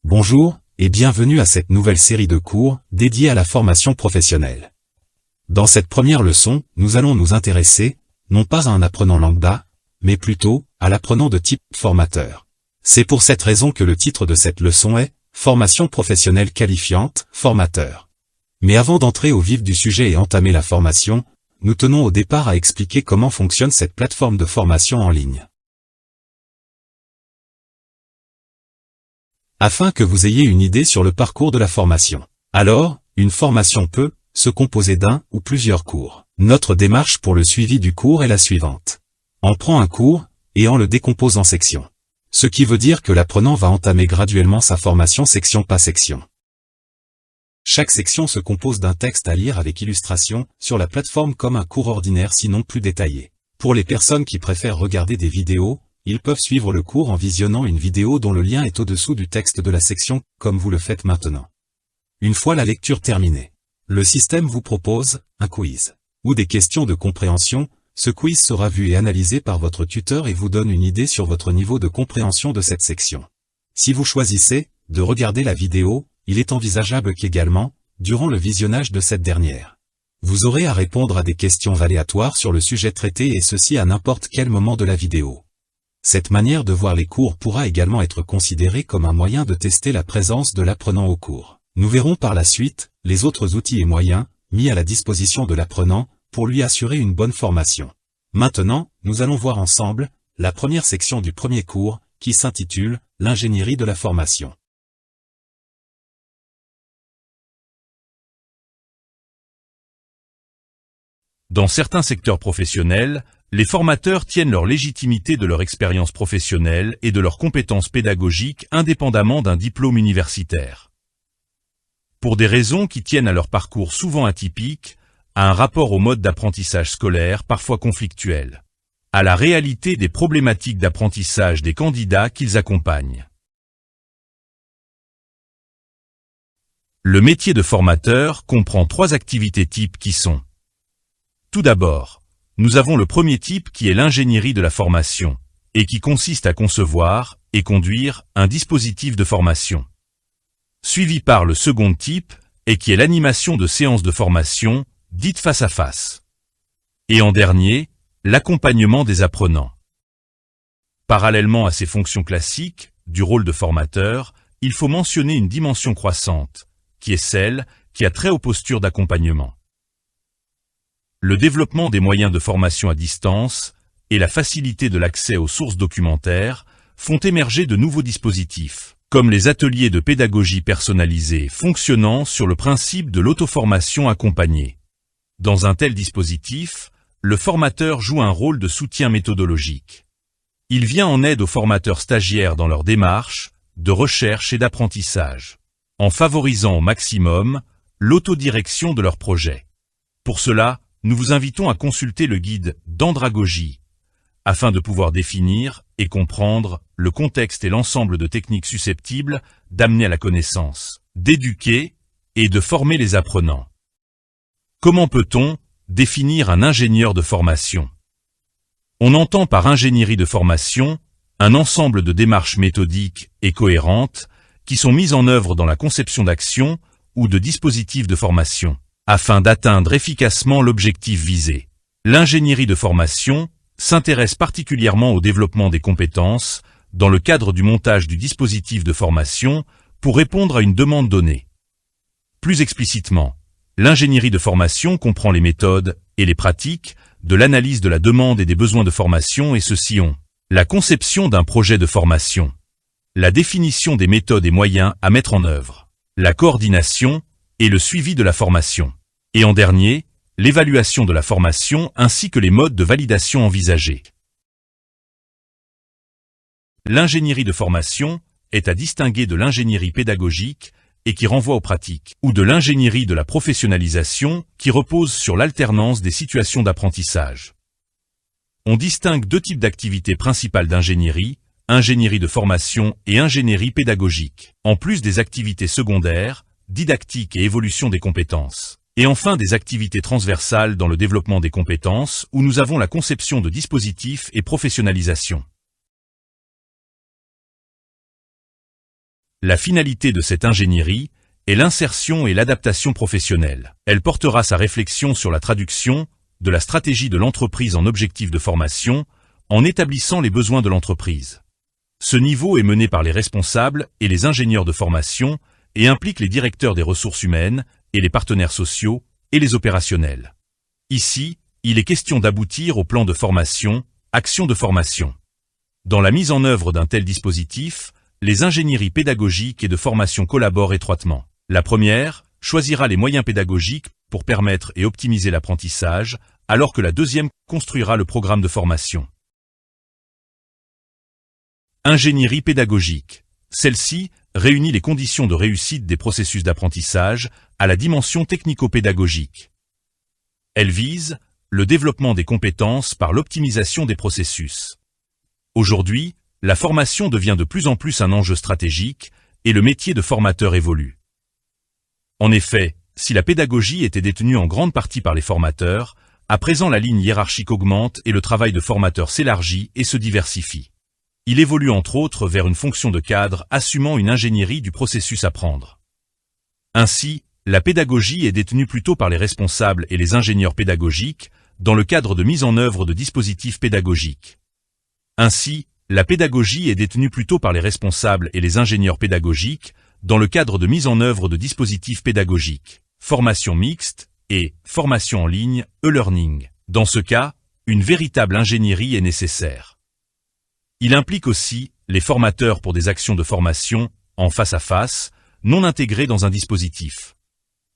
Bonjour et bienvenue à cette nouvelle série de cours dédiée à la formation professionnelle. Dans cette première leçon, nous allons nous intéresser, non pas à un apprenant lambda, mais plutôt à l'apprenant de type formateur. C'est pour cette raison que le titre de cette leçon est « Formation professionnelle qualifiante, formateur ». Mais avant d'entrer au vif du sujet et entamer la formation, nous tenons au départ à expliquer comment fonctionne cette plateforme de formation en ligne. Afin que vous ayez une idée sur le parcours de la formation. Alors, une formation peut se composer d'un ou plusieurs cours. Notre démarche pour le suivi du cours est la suivante. On prend un cours, et on le décompose en sections. Ce qui veut dire que l'apprenant va entamer graduellement sa formation section par section. Chaque section se compose d'un texte à lire avec illustration, sur la plateforme comme un cours ordinaire sinon plus détaillé. Pour les personnes qui préfèrent regarder des vidéos, ils peuvent suivre le cours en visionnant une vidéo dont le lien est au-dessous du texte de la section, comme vous le faites maintenant. Une fois la lecture terminée, le système vous propose un quiz ou des questions de compréhension. Ce quiz sera vu et analysé par votre tuteur et vous donne une idée sur votre niveau de compréhension de cette section. Si vous choisissez de regarder la vidéo, il est envisageable qu'également, durant le visionnage de cette dernière, vous aurez à répondre à des questions aléatoires sur le sujet traité et ceci à n'importe quel moment de la vidéo. Cette manière de voir les cours pourra également être considérée comme un moyen de tester la présence de l'apprenant au cours. Nous verrons par la suite les autres outils et moyens mis à la disposition de l'apprenant pour lui assurer une bonne formation. Maintenant, nous allons voir ensemble la première section du premier cours qui s'intitule « L'ingénierie de la formation ». Dans certains secteurs professionnels, les formateurs tiennent leur légitimité de leur expérience professionnelle et de leurs compétences pédagogiques indépendamment d'un diplôme universitaire. Pour des raisons qui tiennent à leur parcours souvent atypique, à un rapport au mode d'apprentissage scolaire parfois conflictuel, à la réalité des problématiques d'apprentissage des candidats qu'ils accompagnent. Le métier de formateur comprend 3 activités types qui sont: tout d'abord, nous avons le premier type qui est l'ingénierie de la formation, et qui consiste à concevoir et conduire un dispositif de formation. Suivi par le second type, et qui est l'animation de séances de formation, dites face à face. Et en dernier, l'accompagnement des apprenants. Parallèlement à ces fonctions classiques, du rôle de formateur, il faut mentionner une dimension croissante, qui est celle qui a trait aux postures d'accompagnement. Le développement des moyens de formation à distance et la facilité de l'accès aux sources documentaires font émerger de nouveaux dispositifs, comme les ateliers de pédagogie personnalisée fonctionnant sur le principe de l'auto-formation accompagnée. Dans un tel dispositif, le formateur joue un rôle de soutien méthodologique. Il vient en aide aux formateurs stagiaires dans leur démarche de recherche et d'apprentissage, en favorisant au maximum l'autodirection de leur projet. Pour cela, nous vous invitons à consulter le guide d'andragogie, afin de pouvoir définir et comprendre le contexte et l'ensemble de techniques susceptibles d'amener à la connaissance, d'éduquer et de former les apprenants. Comment peut-on définir un ingénieur de formation? On entend par ingénierie de formation un ensemble de démarches méthodiques et cohérentes qui sont mises en œuvre dans la conception d'actions ou de dispositifs de formation, afin d'atteindre efficacement l'objectif visé. L'ingénierie de formation s'intéresse particulièrement au développement des compétences dans le cadre du montage du dispositif de formation pour répondre à une demande donnée. Plus explicitement, l'ingénierie de formation comprend les méthodes et les pratiques de l'analyse de la demande et des besoins de formation et ceux-ci ont la conception d'un projet de formation, la définition des méthodes et moyens à mettre en œuvre, la coordination et le suivi de la formation. Et en dernier, l'évaluation de la formation ainsi que les modes de validation envisagés. L'ingénierie de formation est à distinguer de l'ingénierie pédagogique et qui renvoie aux pratiques, ou de l'ingénierie de la professionnalisation qui repose sur l'alternance des situations d'apprentissage. On distingue 2 types d'activités principales d'ingénierie, ingénierie de formation et ingénierie pédagogique, en plus des activités secondaires, didactique et évolution des compétences. Et enfin des activités transversales dans le développement des compétences où nous avons la conception de dispositifs et professionnalisation. La finalité de cette ingénierie est l'insertion et l'adaptation professionnelle. Elle portera sa réflexion sur la traduction de la stratégie de l'entreprise en objectifs de formation, en établissant les besoins de l'entreprise. Ce niveau est mené par les responsables et les ingénieurs de formation et implique les directeurs des ressources humaines et les partenaires sociaux et les opérationnels. Ici, il est question d'aboutir au plan de formation, action de formation. Dans la mise en œuvre d'un tel dispositif, les ingénieries pédagogiques et de formation collaborent étroitement. La première choisira les moyens pédagogiques pour permettre et optimiser l'apprentissage, alors que la deuxième construira le programme de formation. Ingénierie pédagogique. Celle-ci réunit les conditions de réussite des processus d'apprentissage à la dimension technico-pédagogique. Elle vise le développement des compétences par l'optimisation des processus. Aujourd'hui, la formation devient de plus en plus un enjeu stratégique et le métier de formateur évolue. En effet, si la pédagogie était détenue en grande partie par les formateurs, à présent la ligne hiérarchique augmente et le travail de formateur s'élargit et se diversifie. Il évolue entre autres vers une fonction de cadre assumant une ingénierie du processus apprendre. Ainsi, la pédagogie est détenue plutôt par les responsables et les ingénieurs pédagogiques dans le cadre de mise en œuvre de dispositifs pédagogiques. Ainsi, la pédagogie est détenue plutôt par les responsables et les ingénieurs pédagogiques dans le cadre de mise en œuvre de dispositifs pédagogiques, formation mixte et formation en ligne, e-learning. Dans ce cas, une véritable ingénierie est nécessaire. Il implique aussi les formateurs pour des actions de formation, en face à face, non intégrées dans un dispositif.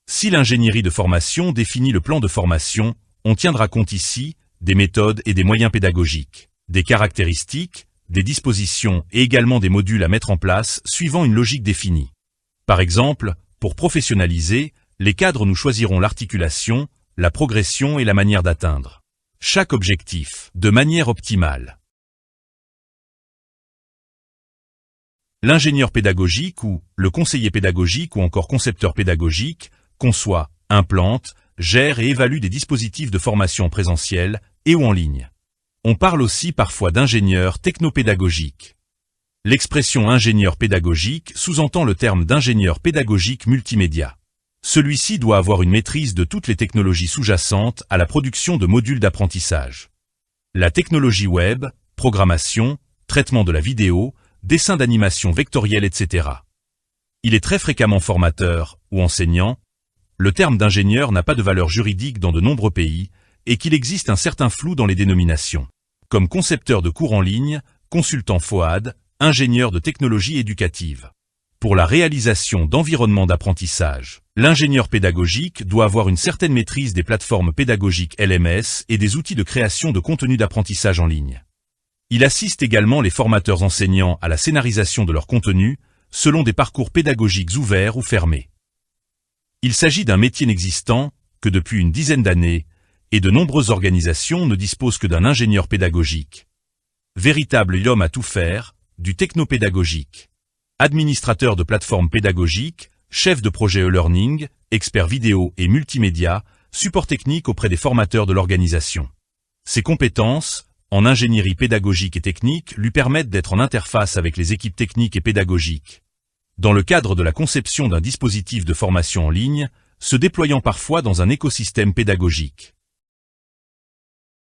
Si l'ingénierie de formation définit le plan de formation, on tiendra compte ici des méthodes et des moyens pédagogiques, des caractéristiques, des dispositions et également des modules à mettre en place suivant une logique définie. Par exemple, pour professionnaliser, les cadres nous choisiront l'articulation, la progression et la manière d'atteindre chaque objectif de manière optimale. L'ingénieur pédagogique ou le conseiller pédagogique ou encore concepteur pédagogique conçoit, implante, gère et évalue des dispositifs de formation présentielle et ou en ligne. On parle aussi parfois d'ingénieur technopédagogique. L'expression ingénieur pédagogique sous-entend le terme d'ingénieur pédagogique multimédia. Celui-ci doit avoir une maîtrise de toutes les technologies sous-jacentes à la production de modules d'apprentissage. La technologie web, programmation, traitement de la vidéo, dessin d'animation vectorielle, etc. Il est très fréquemment formateur ou enseignant. Le terme d'ingénieur n'a pas de valeur juridique dans de nombreux pays et qu'il existe un certain flou dans les dénominations. Comme concepteur de cours en ligne, consultant FOAD, ingénieur de technologie éducative. Pour la réalisation d'environnements d'apprentissage, l'ingénieur pédagogique doit avoir une certaine maîtrise des plateformes pédagogiques LMS et des outils de création de contenu d'apprentissage en ligne. Il assiste également les formateurs enseignants à la scénarisation de leur contenu, selon des parcours pédagogiques ouverts ou fermés. Il s'agit d'un métier n'existant que depuis une dizaine d'années, et de nombreuses organisations ne disposent que d'un ingénieur pédagogique. Véritable homme à tout faire, du technopédagogique. Administrateur de plateformes pédagogiques, chef de projet e-learning, expert vidéo et multimédia, support technique auprès des formateurs de l'organisation. Ses compétences, en ingénierie pédagogique et technique, lui permettent d'être en interface avec les équipes techniques et pédagogiques. Dans le cadre de la conception d'un dispositif de formation en ligne, se déployant parfois dans un écosystème pédagogique.